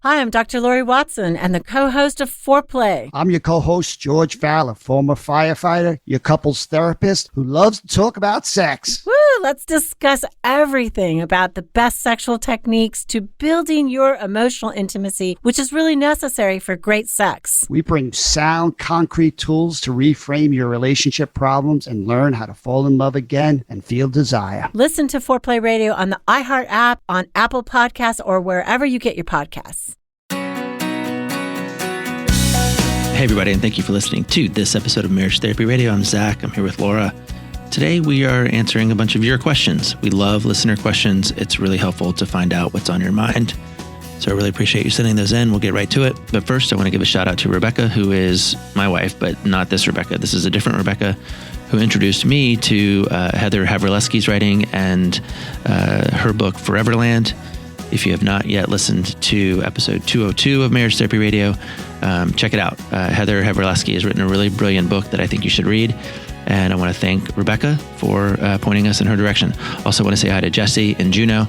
Hi, I'm Dr. Lori Watson and the co-host of Foreplay. I'm your co-host, George Fowler, former firefighter, your couples therapist who loves to talk about sex. Woo! Let's discuss everything about the best sexual techniques to building your emotional intimacy, which is really necessary for great sex. We bring sound, concrete tools to reframe your relationship problems and learn how to fall in love again and feel desire. Listen to Foreplay Radio on the iHeart app, on Apple Podcasts, or wherever you get your podcasts. Hey, everybody, and thank you for listening to this episode of Marriage Therapy Radio. I'm Zach. I'm here with Laura. Today, we are answering a bunch of your questions. We love listener questions. It's really helpful to find out what's on your mind. So I really appreciate you sending those in. We'll get right to it. But first, I want to give a shout out to Rebecca, who is my wife, but not this Rebecca. This is a different Rebecca who introduced me to Heather Havrilesky's writing and her book, Foreverland. If you have not yet listened to episode 202 of Marriage Therapy Radio, check it out. Heather Havrilesky has written a really brilliant book that I think you should read. And I want to thank Rebecca for pointing us in her direction. Also want to say hi to Jesse and Juno.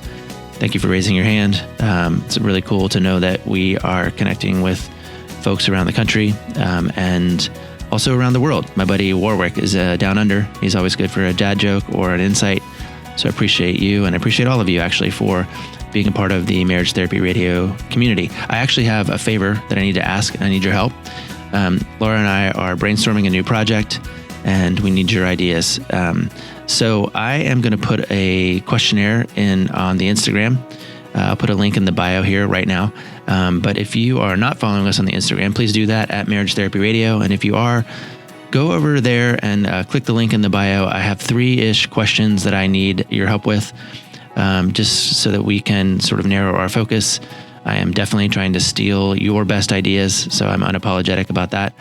Thank you for raising your hand. It's really cool to know that we are connecting with folks around the country and also around the world. My buddy Warwick is down under. He's always good for a dad joke or an insight. So I appreciate you, and I appreciate all of you actually for being a part of the Marriage Therapy Radio community. I actually have a favor that I need to ask, and I need your help. Laura and I are brainstorming a new project, and we need your ideas. So I am going to put a questionnaire in on the Instagram. I'll put a link in the bio here right now. But if you are not following us on the Instagram, please do that at Marriage Therapy Radio. And if you are, go over there and click the link in the bio. I have 3-ish questions that I need your help with. Just so that we can sort of narrow our focus. I am definitely trying to steal your best ideas, so I'm unapologetic about that.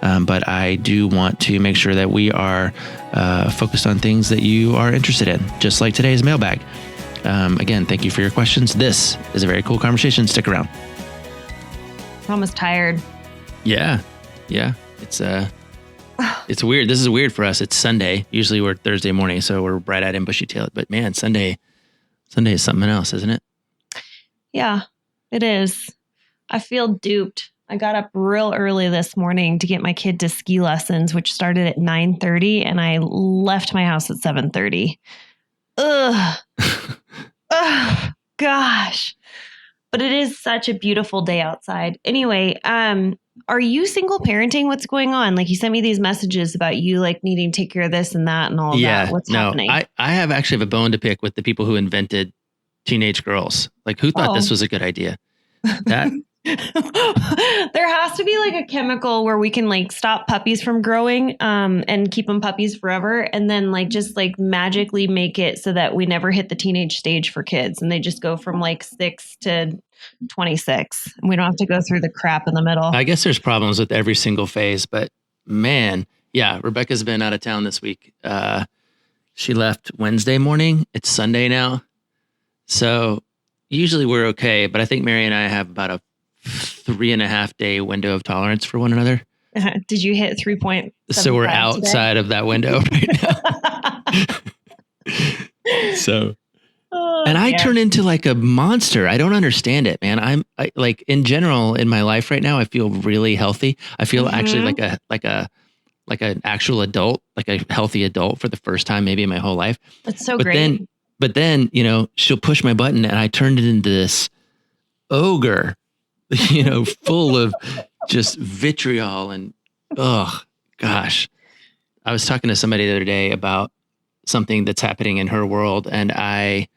But I do want to make sure that we are focused on things that you are interested in, just like today's mailbag. Again, thank you for your questions. This is a very cool conversation. Stick around. I'm almost tired. Yeah. It's weird. This is weird for us. It's Sunday. Usually we're Thursday morning, so we're bright-eyed and bushy-tailed. But man, Sunday is something else, isn't it? Yeah, it is. I feel duped. I got up real early this morning to get my kid to ski lessons, which started at 9:30, and I left my house at 7:30. Ugh. Ugh. Gosh. But it is such a beautiful day outside. Anyway, are you single parenting? What's going on? Like, you sent me these messages about you like needing to take care of this and that and all of that. What's happening? I actually have a bone to pick with the people who invented teenage girls. Like, who thought this was a good idea? That there has to be like a chemical where we can like stop puppies from growing and keep them puppies forever. And then like just like magically make it so that we never hit the teenage stage for kids. And they just go from like 6 to 26. And we don't have to go through the crap in the middle. I guess there's problems with every single phase, but man, yeah, Rebecca's been out of town this week. She left Wednesday morning. It's Sunday now. So usually we're okay, but I think Mary and I have about a 3.5 day window of tolerance for one another. Did you hit 3.7? So we're outside of that window right now. So, and I turn into like a monster. I don't understand it, man. I like in general in my life right now, I feel really healthy. I feel actually like an actual adult, like a healthy adult for the first time, maybe in my whole life. That's so great. But then, you know, she'll push my button and I turned it into this ogre, you know, full of just vitriol and, oh gosh. I was talking to somebody the other day about something that's happening in her world. And I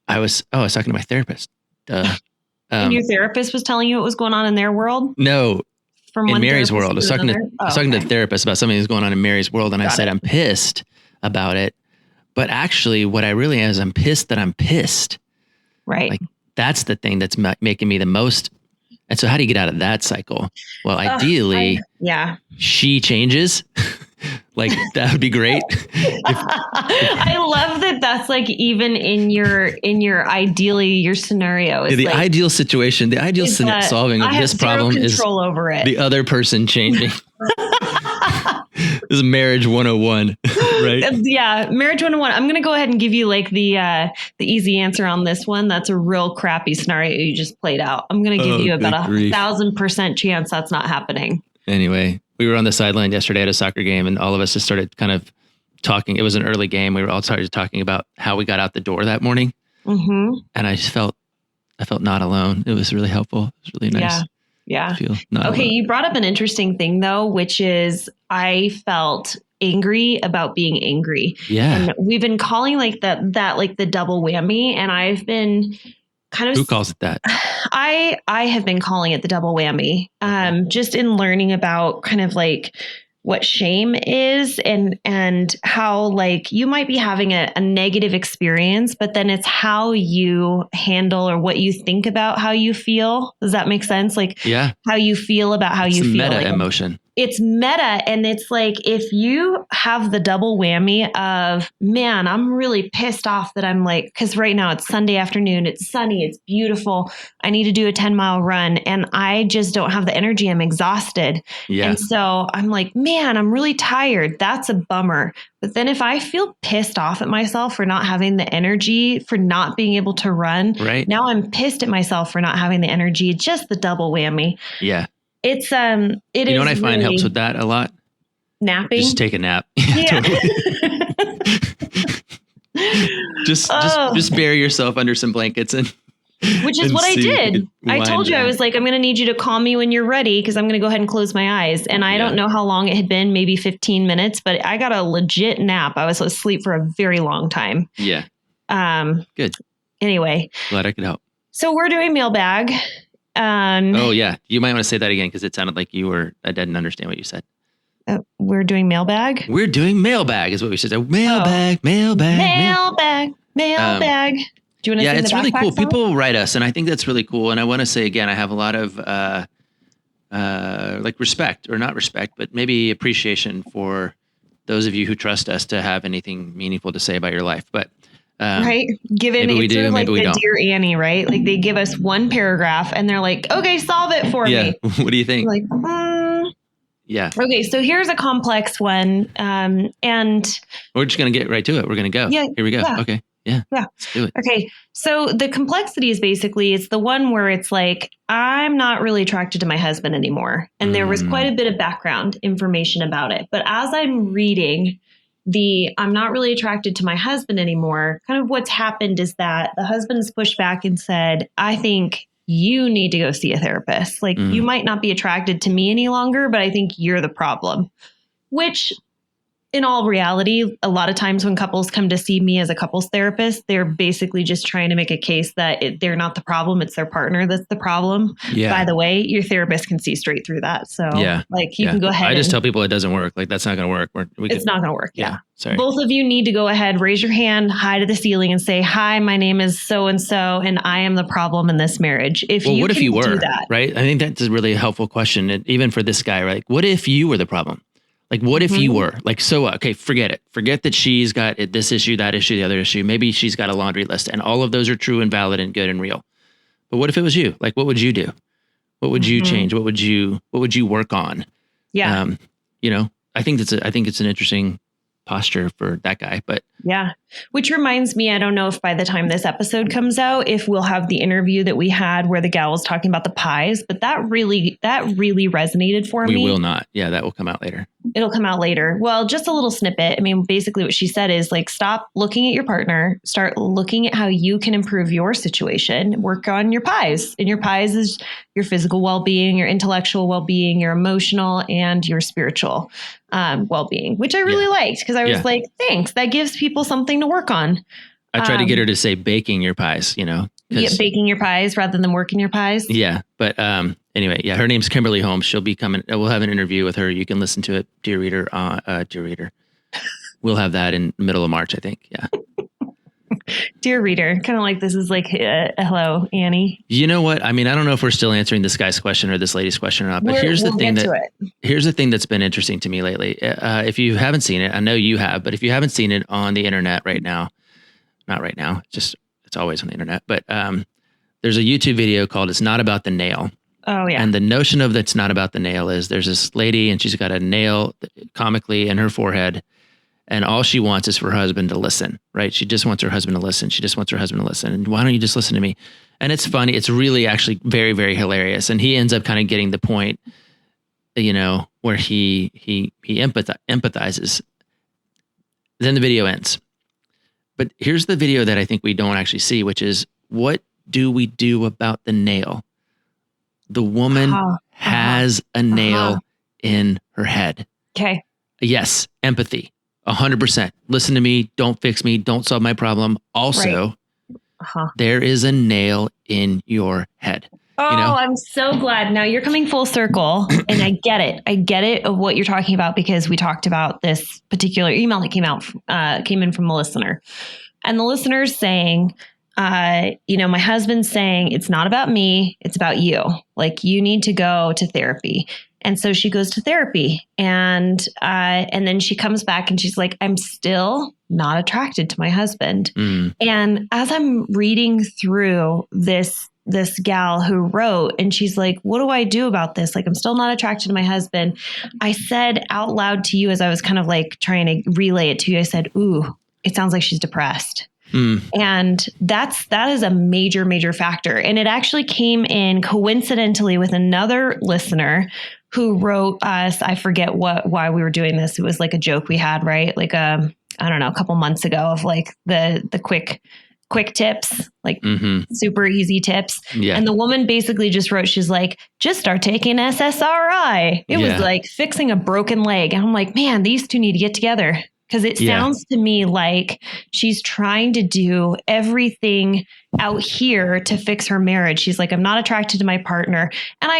was talking to my therapist. And your therapist was telling you what was going on in their world? No, From in one Mary's world. I therapist was talking to okay. the therapist about something that's going on in Mary's world. And I said, I'm pissed about it. But actually what I really am is I'm pissed that I'm pissed. Right. Like that's the thing that's making me the most. And so how do you get out of that cycle? Well, ideally, she changes. Like that would be great. I love that. That's like even in your ideally your scenario. Is the like, ideal situation, the ideal solving of this problem is control over it. The other person changing. This is marriage 101, right? Yeah, marriage 101. I'm going to go ahead and give you like the easy answer on this one. That's a real crappy scenario you just played out. I'm going to give you about 1,000% chance that's not happening. Anyway, we were on the sideline yesterday at a soccer game, and all of us just started kind of talking. It was an early game. We were all started talking about how we got out the door that morning. Mm-hmm. And I felt not alone. It was really helpful. It was really nice. Yeah. Feel not alone. You brought up an interesting thing though, which is I felt angry about being angry. Yeah. And we've been calling like that like the double whammy. And I've been kind of... Who calls it that? I have been calling it the double whammy. Just in learning about kind of like what shame is and how like you might be having a negative experience, but then it's how you handle or what you think about how you feel. Does that make sense? Like how you feel about how you feel. Meta like, emotion. It's meta. And it's like, if you have the double whammy of, man, I'm really pissed off that I'm like, cause right now it's Sunday afternoon, it's sunny, it's beautiful. I need to do a 10-mile run and I just don't have the energy. I'm exhausted. Yeah. And so I'm like, man, I'm really tired. That's a bummer. But then if I feel pissed off at myself for not having the energy, for not being able to run, right now I'm pissed at myself for not having the energy. It's just the double whammy. Yeah. It's you know what I find really helps with that a lot? Napping. Just take a nap. Yeah. just bury yourself under some blankets which is what I did. I told you, I was like, I'm going to need you to call me when you're ready because I'm going to go ahead and close my eyes. And I don't know how long it had been, maybe 15 minutes, but I got a legit nap. I was asleep for a very long time. Yeah. Good. Anyway. Glad I could help. So we're doing mailbag. Oh yeah. You might want to say that again because it sounded like I didn't understand what you said. We're doing mailbag? We're doing mailbag is what we said. Mailbag. Do you want to sing it's the really cool. song? People write us, and I think that's really cool. And I want to say again, I have a lot of like respect, or not respect, but maybe appreciation for those of you who trust us to have anything meaningful to say about your life. But right. Given maybe we it's do, sort of like maybe we the don't. Dear Annie, right? Like they give us one paragraph and they're like, okay, solve it for me. What do you think? Like, yeah. Okay. So here's a complex one. And we're just going to get right to it. We're going to go. Yeah. Here we go. Yeah. Okay. Yeah. Let's do it. Okay. So the complexity is basically, it's the one where it's like, I'm not really attracted to my husband anymore. And there was quite a bit of background information about it. But as I'm reading I'm not really attracted to my husband anymore, kind of what's happened is that the husband's pushed back and said, I think you need to go see a therapist. Like you might not be attracted to me any longer, but I think you're the problem, which in all reality, a lot of times when couples come to see me as a couples therapist, they're basically just trying to make a case that they're not the problem. It's their partner that's the problem. Yeah. By the way, your therapist can see straight through that. So like you can go ahead. I just tell people it doesn't work. Like that's not going to work. It's not going to work. Yeah. Sorry. Both of you need to go ahead, raise your hand high to the ceiling and say, hi, my name is so-and-so, and I am the problem in this marriage. What if you were, right? I think that's a really helpful question. And even for this guy, right? What if you were the problem? Like, what if you were like, okay, forget it. Forget that she's got this issue, that issue, the other issue. Maybe she's got a laundry list and all of those are true and valid and good and real. But what if it was you? Like, what would you do? What would you change? What would you work on? Yeah. I think it's an interesting posture for that guy, but yeah. Which reminds me, I don't know if by the time this episode comes out, if we'll have the interview that we had where the gal was talking about the pies, but that really resonated for me. We will not. Yeah, that will come out later. It'll come out later. Well, just a little snippet. I mean, basically what she said is like, stop looking at your partner, start looking at how you can improve your situation, work on your pies. And your pies is your physical well-being, your intellectual well-being, your emotional and your spiritual well-being, which I really liked because I was like, thanks. That gives people something to work on. I try to get her to say baking your pies, baking your pies rather than working your pies. Yeah. But anyway, her name's Kimberly Holmes. She'll be coming. We'll have an interview with her. You can listen to it, Dear Reader. Dear Reader. We'll have that in the middle of March, I think. Yeah. Dear Reader, kind of like this is like, hello, Annie. You know what? I mean, I don't know if we're still answering this guy's question or this lady's question or not, but here's the thing that's been interesting to me lately. If you haven't seen it, I know you have, but if you haven't seen it on the internet right now, not right now, it's always on the internet, but there's a YouTube video called It's Not About the Nail. Oh, yeah. And the notion of that's not about the nail is there's this lady and she's got a nail comically in her forehead. And all she wants is for her husband to listen, right? She just wants her husband to listen. She just wants her husband to listen. And why don't you just listen to me? And it's funny. It's really actually very, very hilarious. And he ends up kind of getting the point, where he empathizes. Then the video ends. But here's the video that I think we don't actually see, which is, what do we do about the nail? The woman has a nail in her head. Okay. Yes, empathy, 100%. Listen to me. Don't fix me. Don't solve my problem. Also, there is a nail in your head. Oh, I'm so glad. Now you're coming full circle, and I get it. I get it of what you're talking about, because we talked about this particular email that came in from a listener, and the listener's saying, my husband's saying, it's not about me, it's about you. Like, you need to go to therapy. And so she goes to therapy, and then she comes back and she's like, I'm still not attracted to my husband. And as I'm reading through this gal who wrote, and she's like, what do I do about this? Like, I'm still not attracted to my husband. I said out loud to you, as I was kind of like trying to relay it to you, I said, ooh, it sounds like she's depressed. And that is a major, major factor. And it actually came in coincidentally with another listener who wrote us, I forget why we were doing this. It was like a joke we had, right? Like, I don't know, a couple months ago, of like the quick tips, like super easy tips. Yeah. And the woman basically just wrote, she's like, just start taking SSRI. It was like fixing a broken leg. And I'm like, man, these two need to get together. Because it sounds to me like she's trying to do everything out here to fix her marriage. She's like, I'm not attracted to my partner. And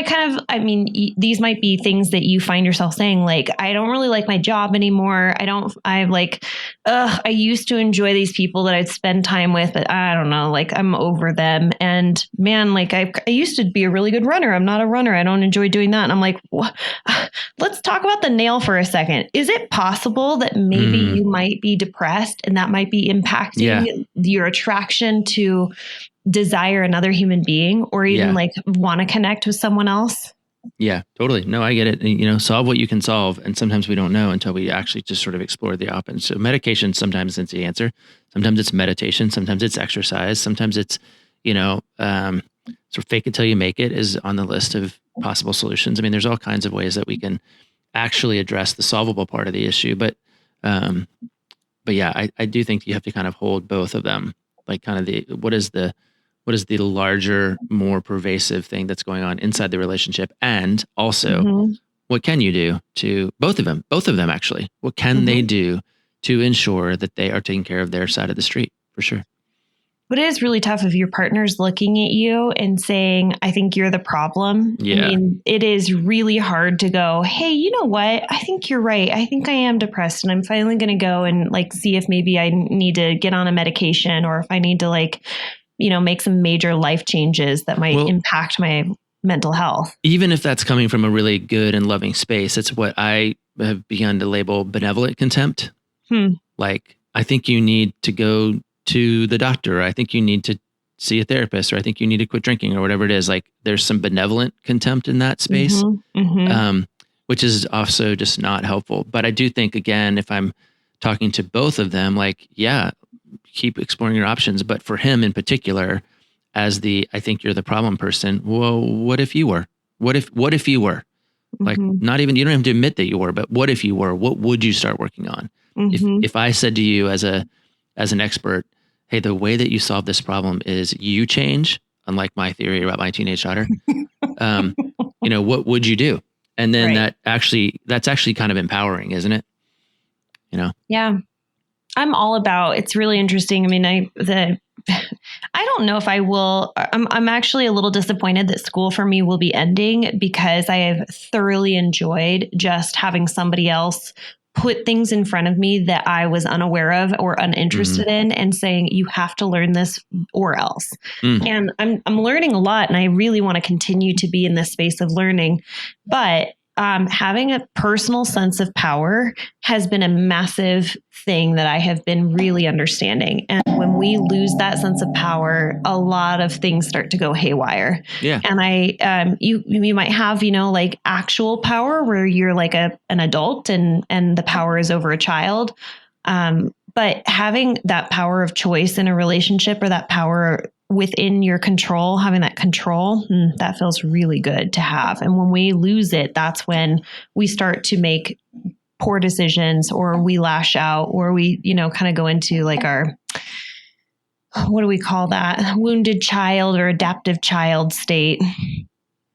these might be things that you find yourself saying, like, I don't really like my job anymore. I used to enjoy these people that I'd spend time with, but I don't know, like, I'm over them. And man, like, I used to be a really good runner. I'm not a runner. I don't enjoy doing that. And I'm like, let's talk about the nail for a second. Is it possible that maybe you might be depressed and that might be impacting your attraction to desire another human being, or even like want to connect with someone else? Yeah, totally. No, I get it. Solve what you can solve. And sometimes we don't know until we actually just sort of explore the options. So medication sometimes is the answer. Sometimes it's meditation. Sometimes it's exercise. Sometimes it's, sort of fake it till you make it is on the list of possible solutions. I mean, there's all kinds of ways that we can actually address the solvable part of the issue. But yeah, I do think you have to kind of hold both of them, like kind of what is the larger, more pervasive thing that's going on inside the relationship, and also what can you do to both of them actually, what can they do to ensure that they are taking care of their side of the street, for sure. But it is really tough if your partner's looking at you and saying, I think you're the problem. Yeah. I mean, it is really hard to go, hey, you know what? I think you're right. I think I am depressed, and I'm finally going to go and like see if maybe I need to get on a medication, or if I need to like, make some major life changes that might impact my mental health. Even if that's coming from a really good and loving space, it's what I have begun to label benevolent contempt. Like, I think you need to go to the doctor, or I think you need to see a therapist, or I think you need to quit drinking, or whatever it is. Like, there's some benevolent contempt in that space, which is also just not helpful. But I do think, again, if I'm talking to both of them, like, keep exploring your options. But for him in particular, as I think you're the problem person. Well, what if you were? What if you were? Like, not even, you don't have to admit that you were, but what if you were? What would you start working on? If I said to you as an expert, hey, the way that you solve this problem is you change, unlike my theory about my teenage daughter, what would you do? And then that's actually kind of empowering, isn't it? Yeah. I'm all about, it's really interesting. I mean, I don't know if I will, I'm actually a little disappointed that school for me will be ending, because I have thoroughly enjoyed just having somebody else put things in front of me that I was unaware of or uninterested in, and saying, you have to learn this or else. And I'm learning a lot, and I really want to continue to be in this space of learning. But having a personal sense of power has been a massive thing that I have been really understanding. And when we lose that sense of power, a lot of things start to go haywire. Yeah. And you might have, like actual power where you're like an adult and the power is over a child. But having that power of choice in a relationship, or that power within your control, having that control, that feels really good to have. And when we lose it, that's when we start to make poor decisions, or we lash out, or we, kind of go into like our, what do we call that? Wounded child or adaptive child state.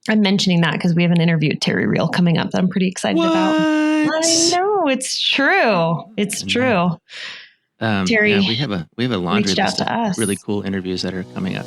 I'm mentioning that because we have an interview with Terry Real coming up that I'm pretty excited about. I know, it's true. It's true. Terry, we have a laundry list of really cool interviews that are coming up.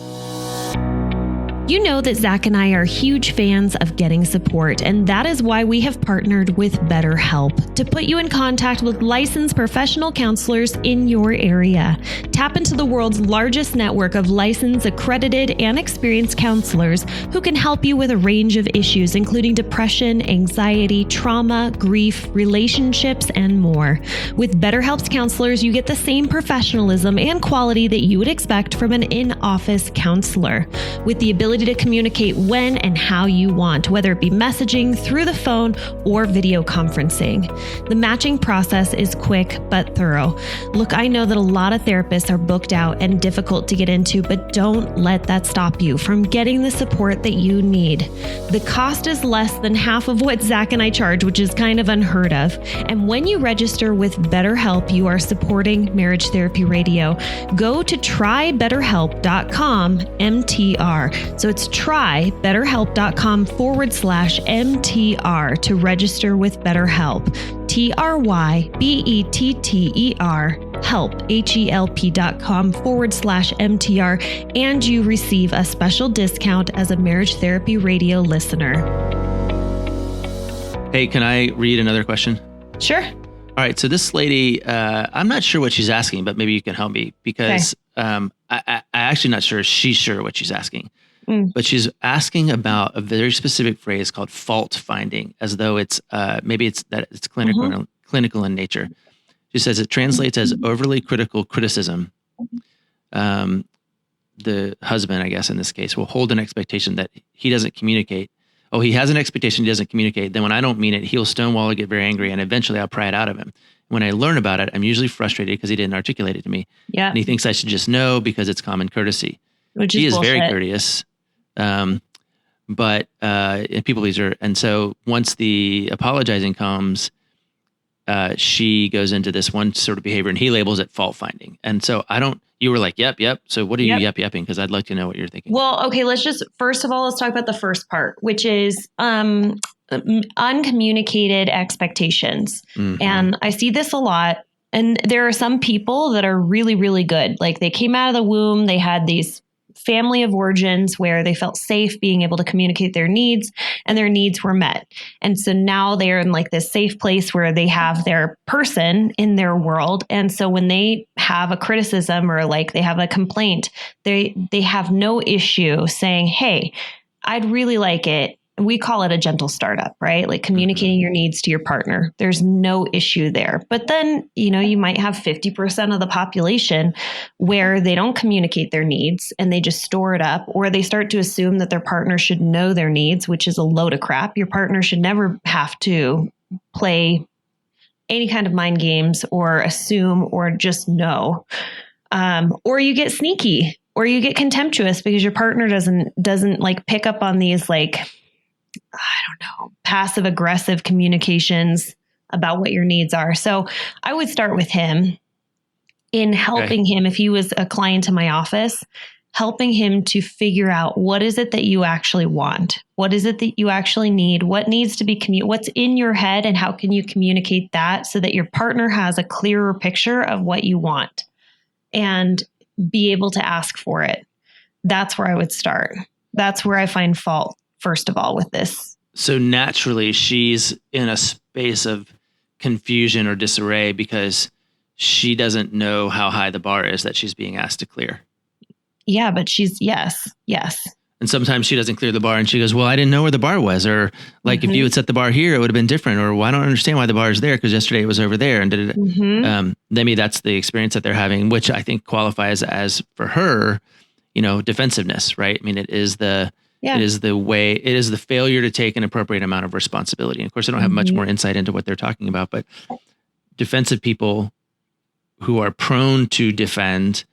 You know that Zach and I are huge fans of getting support, and that is why we have partnered with BetterHelp to put you in contact with licensed professional counselors in your area. Tap into the world's largest network of licensed, accredited, and experienced counselors who can help you with a range of issues, including depression, anxiety, trauma, grief, relationships, and more. With BetterHelp's counselors, you get the same professionalism and quality that you would expect from an in-office counselor, with the ability to communicate when and how you want, whether it be messaging, through the phone, or video conferencing. The matching process is quick but thorough. Look, I know that a lot of therapists are booked out and difficult to get into, but don't let that stop you from getting the support that you need. The cost is less than half of what Zach and I charge, which is kind of unheard of. And when you register with BetterHelp, you are supporting Marriage Therapy Radio. Go to trybetterhelp.com MTR. So it's trybetterhelp.com/MTR to register with BetterHelp. TRYBETTER help, HELP.com/MTR, and you receive a special discount as a Marriage Therapy Radio listener. Hey, can I read another question? Sure. All right. So this lady, I'm not sure what she's asking, but maybe you can help me, because I actually not sure she's sure what she's asking. But she's asking about a very specific phrase called fault finding, as though it's maybe it's clinical in nature. She says it translates as overly critical criticism. The husband, I guess in this case, will hold an expectation that he doesn't communicate. Oh, he has an expectation he doesn't communicate. Then when I don't mean it, he'll stonewall or get very angry, and eventually I'll pry it out of him. When I learn about it, I'm usually frustrated because he didn't articulate it to me. Yeah. And he thinks I should just know because it's common courtesy. He is very courteous. But a people pleaser. And so once the apologizing comes, she goes into this one sort of behavior, and he labels it fault finding. And so you were like, yep. So what are you yapping? Because I'd like to know what you're thinking. Well, okay, let's talk about the first part, which is uncommunicated expectations. Mm-hmm. And I see this a lot. And there are some people that are really, really good. Like they came out of the womb, they had these family of origins where they felt safe being able to communicate their needs, and their needs were met. And so now they're in like this safe place where they have their person in their world. And so when they have a criticism or like they have a complaint, they have no issue saying, hey, I'd really like it. We call it a gentle startup, right? Like communicating your needs to your partner. There's no issue there. But then, you might have 50% of the population where they don't communicate their needs and they just store it up, or they start to assume that their partner should know their needs, which is a load of crap. Your partner should never have to play any kind of mind games or assume or just know. Or you get sneaky, or you get contemptuous because your partner doesn't like pick up on these like, I don't know, passive aggressive communications about what your needs are. So I would start with him in helping him. If he was a client in my office, helping him to figure out what is it that you actually want? What is it that you actually need? What needs to be what's in your head, and how can you communicate that so that your partner has a clearer picture of what you want and be able to ask for it? That's where I would start. That's where I find fault, first of all, with this. So naturally, she's in a space of confusion or disarray because she doesn't know how high the bar is that she's being asked to clear. Yeah, but yes. And sometimes she doesn't clear the bar and she goes, well, I didn't know where the bar was. Or like, if you had set the bar here, it would have been different. Or, well, I don't understand why the bar is there because yesterday it was over there. And maybe that's the experience that they're having, which I think qualifies as, for her, defensiveness, right? I mean, it is the failure to take an appropriate amount of responsibility. And of course, I don't have much more insight into what they're talking about, but defensive people who are prone to defend,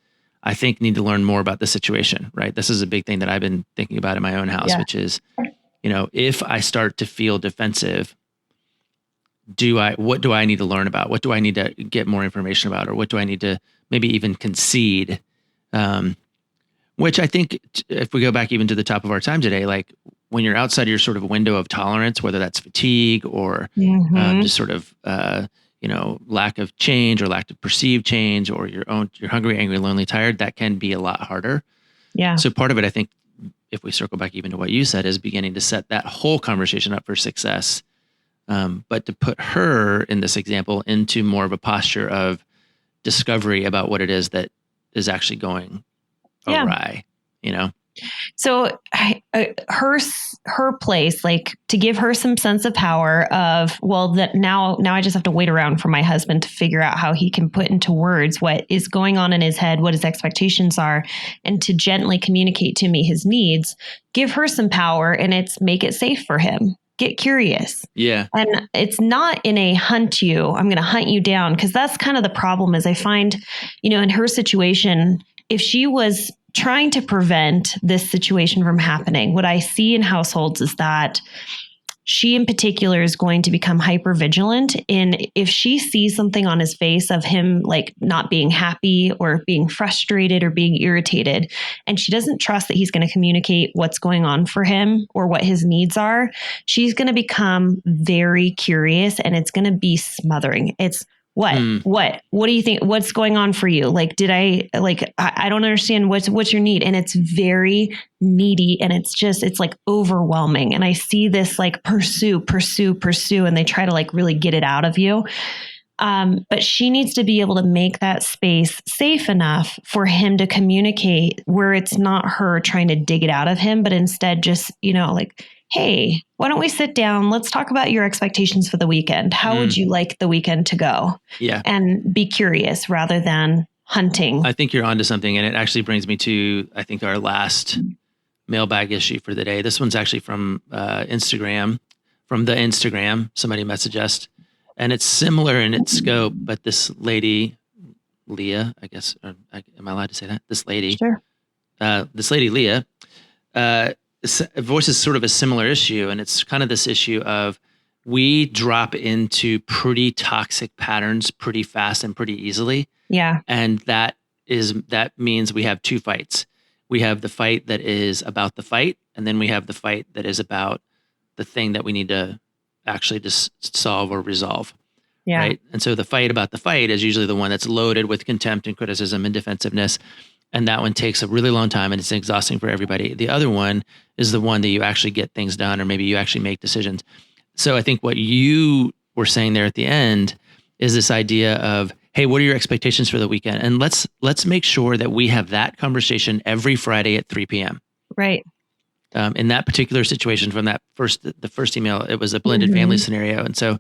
I think, need to learn more about the situation, right? This is a big thing that I've been thinking about in my own house, which is, if I start to feel defensive, what do I need to learn about? What do I need to get more information about? Or what do I need to maybe even concede? Which I think, if we go back even to the top of our time today, like when you're outside your sort of window of tolerance, whether that's fatigue or just sort of, lack of change or lack of perceived change, or you're hungry, angry, lonely, tired, that can be a lot harder. Yeah. So part of it, I think, if we circle back even to what you said, is beginning to set that whole conversation up for success. But to put her in this example into more of a posture of discovery about what it is that is actually going awry, So her place, like, to give her some sense of power of, well, that now I just have to wait around for my husband to figure out how he can put into words what is going on in his head, what his expectations are, and to gently communicate to me his needs. Give her some power, and it's make it safe for him. Get curious. Yeah. And it's not in a I'm going to hunt you down, because that's kind of the problem. Is I find, in her situation, if she was trying to prevent this situation from happening, what I see in households is that she in particular is going to become hyper vigilant. And if she sees something on his face of him, like, not being happy or being frustrated or being irritated, and she doesn't trust that he's going to communicate what's going on for him or what his needs are, she's going to become very curious, and it's going to be smothering. It's, what do you think? What's going on for you? Like, I don't understand what's your need. And it's very needy, and it's like overwhelming. And I see this like pursue. And they try to like really get it out of you. But she needs to be able to make that space safe enough for him to communicate, where it's not her trying to dig it out of him, but instead just, like, hey, why don't we sit down? Let's talk about your expectations for the weekend. How would you like the weekend to go? Yeah. And be curious rather than hunting. I think you're onto something. And it actually brings me to, I think, our last mailbag issue for the day. This one's actually from Instagram, somebody messaged us. And it's similar in its scope, but this lady, Leah, I guess, am I allowed to say that? This lady. Sure. This lady, Leah, voices sort of a similar issue. And it's kind of this issue of, we drop into pretty toxic patterns pretty fast and pretty easily. Yeah. And that means we have two fights. We have the fight that is about the fight, and then we have the fight that is about the thing that we need to actually just solve or resolve. Yeah. Right. And so the fight about the fight is usually the one that's loaded with contempt and criticism and defensiveness. And that one takes a really long time, and it's exhausting for everybody. The other one is the one that you actually get things done, or maybe you actually make decisions. So I think what you were saying there at the end is this idea of, hey, what are your expectations for the weekend? And let's make sure that we have that conversation every Friday at 3 p.m. Right. In that particular situation, from the first email, it was a blended family scenario. And so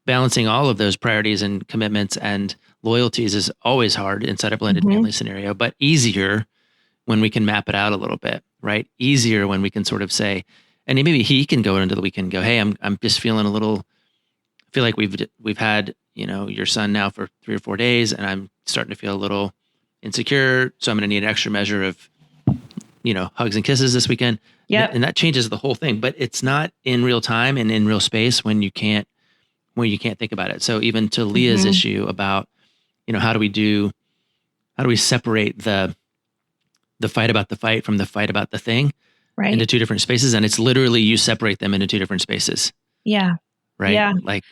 balancing all of those priorities and commitments and loyalties is always hard inside a blended family scenario, but easier when we can map it out a little bit, right? Easier when we can sort of say, and maybe he can go into the weekend and go, hey, I'm just feeling I feel like we've had, your son now for 3 or 4 days, and I'm starting to feel a little insecure. So I'm going to need an extra measure of, hugs and kisses this weekend. Yeah. And that changes the whole thing, but it's not in real time and in real space when you can't think about it. So even to Leah's issue about, how do we separate the fight about the fight from the fight about the thing, right, into two different spaces? And it's literally, you separate them into two different spaces. Yeah. Right. Yeah. Like,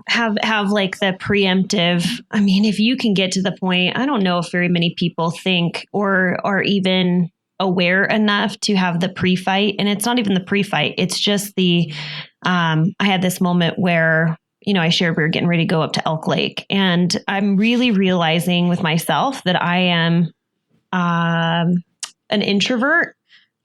have like the preemptive. I mean, if you can get to the point, I don't know if very many people think or are even aware enough to have the pre-fight. And it's not even the pre-fight. It's just I had this moment where, I shared we were getting ready to go up to Elk Lake, and I'm really realizing with myself that I am an introvert.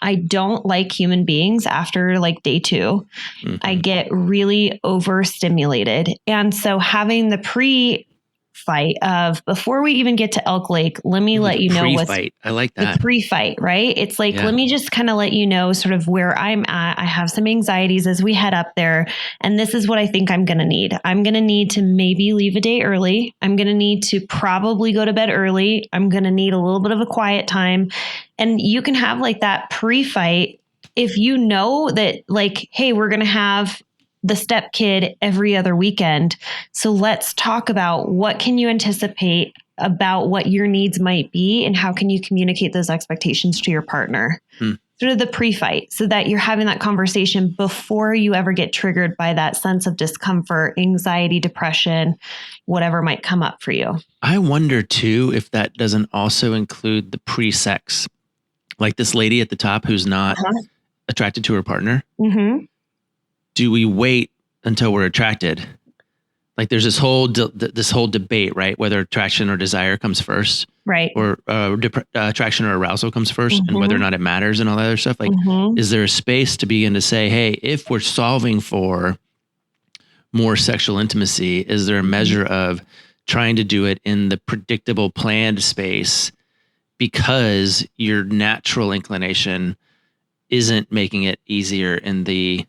I don't like human beings after like day 2. Mm-hmm. I get really overstimulated. And so having the pre-fight of before we even get to Elk Lake, let me let you know what's pre-fight. I like the that. pre-fight, right? It's like, let me just kind of let you know sort of where I'm at. I have some anxieties as we head up there. And this is what I think I'm going to need. I'm going to need to maybe leave a day early. I'm going to need to probably go to bed early. I'm going to need a little bit of a quiet time. And you can have like that pre-fight if you know that like, hey, we're going to have the step kid every other weekend. So let's talk about what can you anticipate about what your needs might be and how can you communicate those expectations to your partner. Sort of the pre-fight, so that you're having that conversation before you ever get triggered by that sense of discomfort, anxiety, depression, whatever might come up for you. I wonder too if that doesn't also include the pre-sex. Like this lady at the top who's not attracted to her partner. Mm-hmm. Do we wait until we're attracted? Like there's this whole debate, right? Whether attraction or desire comes first, right? Or attraction or arousal comes first, and whether or not it matters and all that other stuff. Like, is there a space to begin to say, hey, if we're solving for more sexual intimacy, is there a measure of trying to do it in the predictable, planned space? Because your natural inclination isn't making it easier in the,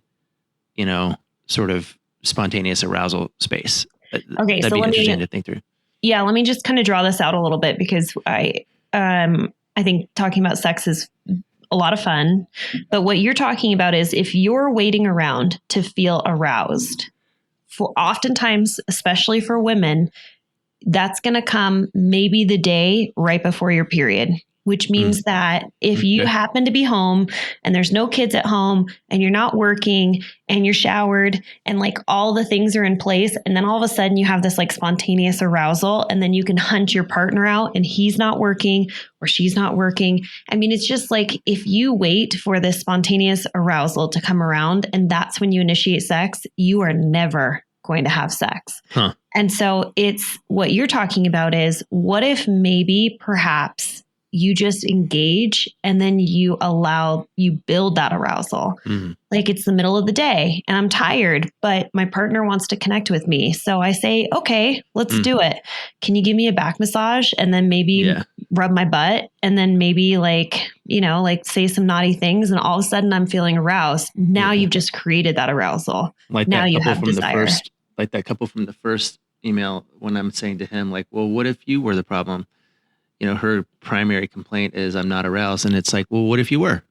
sort of spontaneous arousal space. Okay, that'd be interesting to think through. Yeah, let me just kind of draw this out a little bit because I think talking about sex is a lot of fun. But what you're talking about is if you're waiting around to feel aroused, for oftentimes, especially for women, that's going to come maybe the day right before your period, which means that if you happen to be home and there's no kids at home and you're not working and you're showered and like all the things are in place, and then all of a sudden you have this like spontaneous arousal, and then you can hunt your partner out and he's not working or she's not working. I mean, it's just like if you wait for this spontaneous arousal to come around and that's when you initiate sex, you are never going to have sex. And so it's what you're talking about is what if maybe perhaps you just engage and then you build that arousal. Like it's the middle of the day and I'm tired, but my partner wants to connect with me. So I say, okay, let's do it. Can you give me a back massage and then maybe rub my butt and then maybe like say some naughty things and all of a sudden I'm feeling aroused. Now you've just created that arousal. Like now that you couple have from desire. Like that couple from the first email when I'm saying to him, like, well, what if you were the problem? Her primary complaint is I'm not aroused. And it's like, well, what if you were?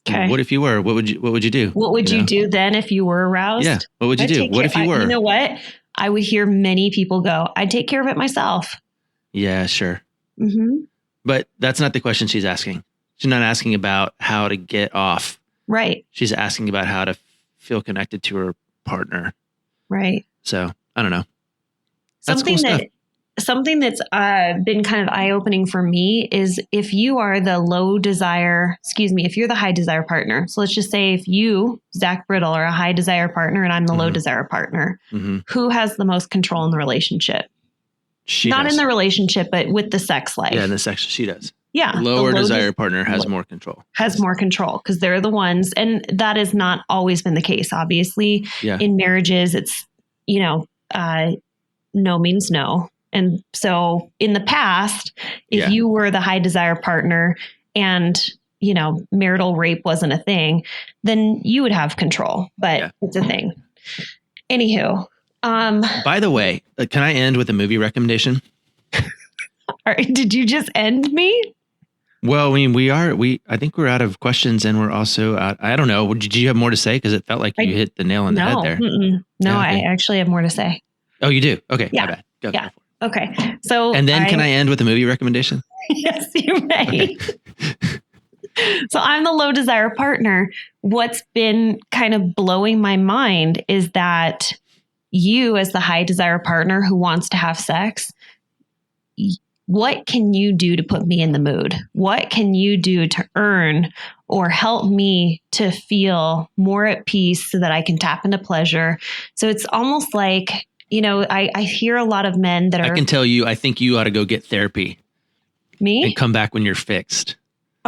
Okay. What if you were? What would you do? What would you do then if you were aroused? Yeah. What would you do? What if you were? You know what? I would hear many people go, I'd take care of it myself. Yeah, sure. But that's not the question she's asking. She's not asking about how to get off. Right. She's asking about how to feel connected to her partner. Right. So I don't know. That's cool stuff. Something that's been kind of eye-opening for me is if you are the if you're the high desire partner. So let's just say if you, Zach Brittle, are a high desire partner and I'm the low desire partner, who has the most control in the relationship? She does. In the relationship, but with the sex life. Yeah, in the sex, she does. Yeah. Lower desire partner has more control. Has more control because they're the ones. And that has not always been the case. Obviously, in marriages, it's, no means no. And so in the past, if you were the high desire partner and, marital rape wasn't a thing, then you would have control, but it's a thing. Anywho. By the way, can I end with a movie recommendation? Did you just end me? Well, I mean, I think we're out of questions and we're also out. I don't know. Did you have more to say? Because it felt like you hit the nail on the head there. No, okay. I actually have more to say. Oh, you do? Okay. Yeah. My bad. Go for it. Okay. So, and then can I end with a movie recommendation? Yes, you may. So I'm the low desire partner. What's been kind of blowing my mind is that you, as the high desire partner who wants to have sex, what can you do to put me in the mood? What can you do to earn or help me to feel more at peace so that I can tap into pleasure? So it's almost like, I hear a lot of men that are... I can tell you, I think you ought to go get therapy. Me? And come back when you're fixed.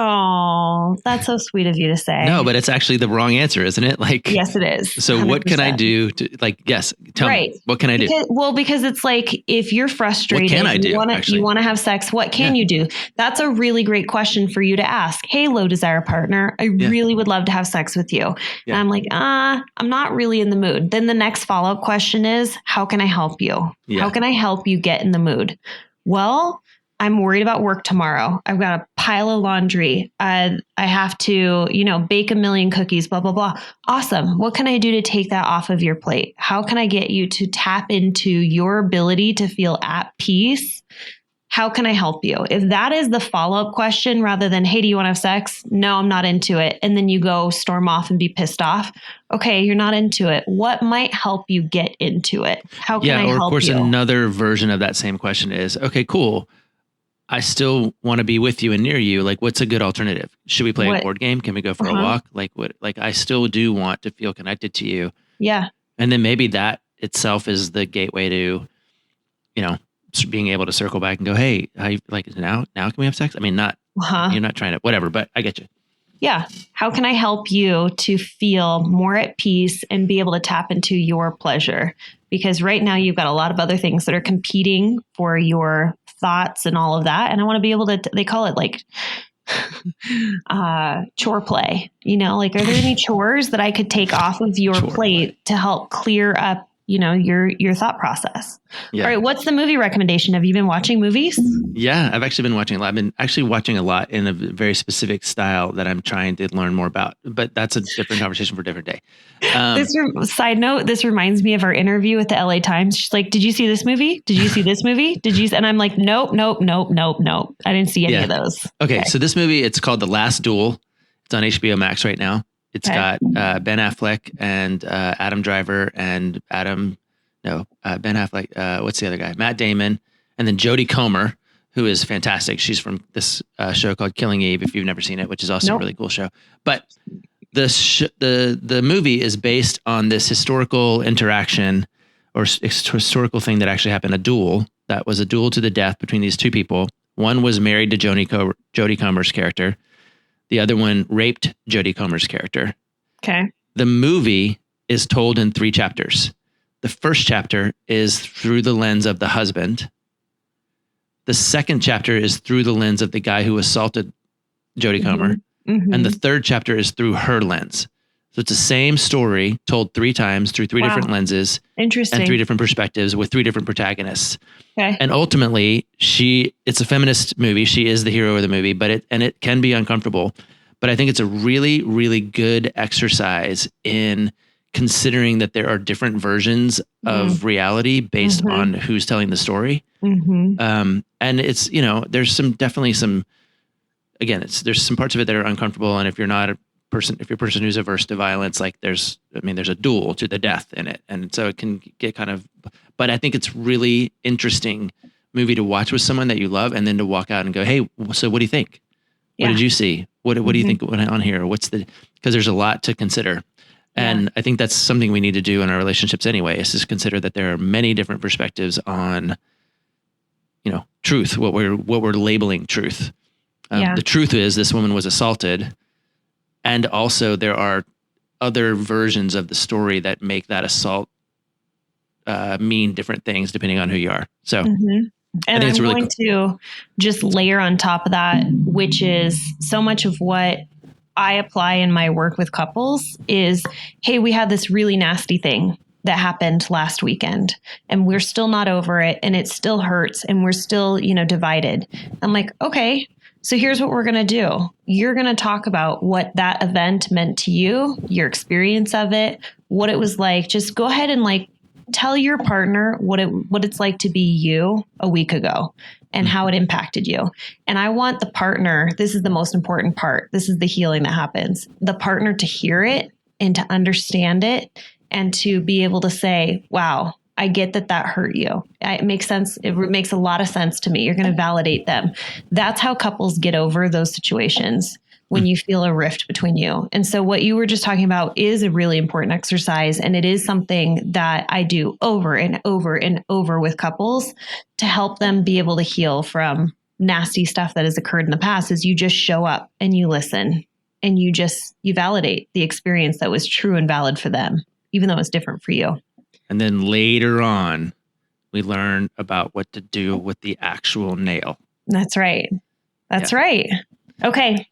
Oh, that's so sweet of you to say. No, but it's actually the wrong answer, isn't it? Like, yes, it is. So 100%. what can I do to yes, tell me, what can I do? Because it's like, if you're frustrated, what can I do, you want to have sex, what can you do? That's a really great question for you to ask. Hey, low desire partner, I really would love to have sex with you. And I'm like, I'm not really in the mood. Then the next follow-up question is, how can I help you? How can I help you get in the mood? Well, I'm worried about work tomorrow. I've got a pile of laundry. I have to, bake a million cookies, blah, blah, blah. Awesome. What can I do to take that off of your plate? How can I get you to tap into your ability to feel at peace? How can I help you? If that is the follow-up question, rather than, hey, do you want to have sex? No, I'm not into it. And then you go storm off and be pissed off. Okay, you're not into it. What might help you get into it? How can I help you? Or of course, another version of that same question is, okay, cool. I still want to be with you and near you. Like, what's a good alternative? Should we play a board game? Can we go for a walk? Like, I still do want to feel connected to you. Yeah. And then maybe that itself is the gateway to, being able to circle back and go, hey, now can we have sex? I mean, you're not trying to, whatever, but I get you. Yeah. How can I help you to feel more at peace and be able to tap into your pleasure? Because right now you've got a lot of other things that are competing for your thoughts and all of that. And I want to be able to, they call it like chore play, are there any chores that I could take off of your plate to help clear up, your thought process? Yeah. All right. What's the movie recommendation? Have you been watching movies? Yeah, I've actually been watching a lot. I've been actually watching a lot in a very specific style that I'm trying to learn more about, but that's a different conversation for a different day. Side note, this reminds me of our interview with the LA Times. She's like, did you see this movie? Did you see this movie? And I'm like, nope. I didn't see any of those. Okay. So this movie, it's called The Last Duel. It's on HBO Max right now. It's got Ben Affleck and Adam Driver and Ben Affleck. What's the other guy? Matt Damon. And then Jodie Comer, who is fantastic. She's from this show called Killing Eve, if you've never seen it, which is also a really cool show. But the movie is based on this historical interaction or historical thing that actually happened, a duel. That was a duel to the death between these two people. One was married to Jodie Comer's character. The other one raped Jodie Comer's character. Okay. The movie is told in 3 chapters. The first chapter is through the lens of the husband. The second chapter is through the lens of the guy who assaulted Jodie Comer. Mm-hmm. And the third chapter is through her lens. So it's the same story told 3 times through 3 different lenses. Interesting. And 3 different perspectives with 3 different protagonists. Okay. And ultimately, it's a feminist movie. She is the hero of the movie, but it can be uncomfortable. But I think it's a really, really good exercise in considering that there are different versions of reality based on who's telling the story. Mm-hmm. And it's, there's there's some parts of it that are uncomfortable. And if you're a person who's averse to violence, like there's a duel to the death in it. And so it can get but I think it's really interesting movie to watch with someone that you love and then to walk out and go, hey, so what do you think? Yeah. What did you see? What do you think went on here? Because there's a lot to consider. And I think that's something we need to do in our relationships anyway, is just consider that there are many different perspectives on, truth, what we're labeling truth. The truth is this woman was assaulted. And also there are other versions of the story that make that assault mean different things depending on who you are. So and I'm really going to just layer on top of that, which is so much of what I apply in my work with couples is, hey, we had this really nasty thing that happened last weekend and we're still not over it and it still hurts and we're still, divided. I'm like, okay, so here's what we're going to do. You're going to talk about what that event meant to you, your experience of it, what it was like. Just go ahead and tell your partner what it's like to be you a week ago and how it impacted you. And I want the partner, this is the most important part. This is the healing that happens. The partner to hear it and to understand it and to be able to say, wow, I get that hurt you. It makes sense. It makes a lot of sense to me. You're going to validate them. That's how couples get over those situations when you feel a rift between you. And so what you were just talking about is a really important exercise. And it is something that I do over and over and over with couples to help them be able to heal from nasty stuff that has occurred in the past is you just show up and you listen and you validate the experience that was true and valid for them, even though it's different for you. And then later on, we learn about what to do with the actual nail. That's right. That's right. Okay.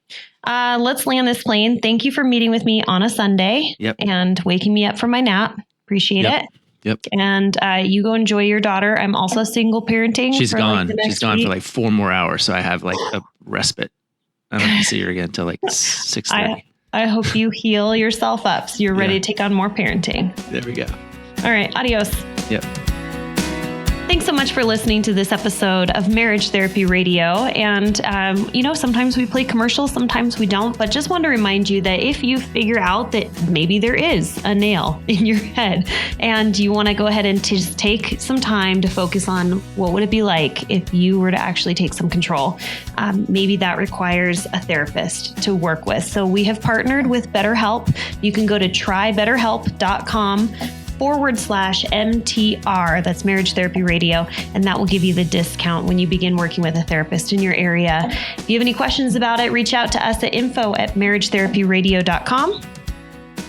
Let's land this plane. Thank you for meeting with me on a Sunday and waking me up from my nap. Appreciate it. Yep. And you go enjoy your daughter. I'm also single parenting. She's gone. She's gone week. for like 4 more hours. So I have like a respite. I don't have to see her again until like 6:30. I hope you heal yourself up so you're ready to take on more parenting. There we go. All right. Adios. Yep. Thanks so much for listening to this episode of Marriage Therapy Radio. And, sometimes we play commercials, sometimes we don't, but just want to remind you that if you figure out that maybe there is a nail in your head and you want to go ahead and just take some time to focus on what would it be like if you were to actually take some control, maybe that requires a therapist to work with. So we have partnered with BetterHelp. You can go to trybetterhelp.com/MTR. That's Marriage Therapy Radio. And that will give you the discount when you begin working with a therapist in your area. If you have any questions about it, reach out to us at info@marriagetherapyradio.com.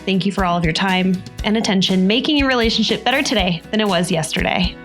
Thank you for all of your time and attention, making your relationship better today than it was yesterday.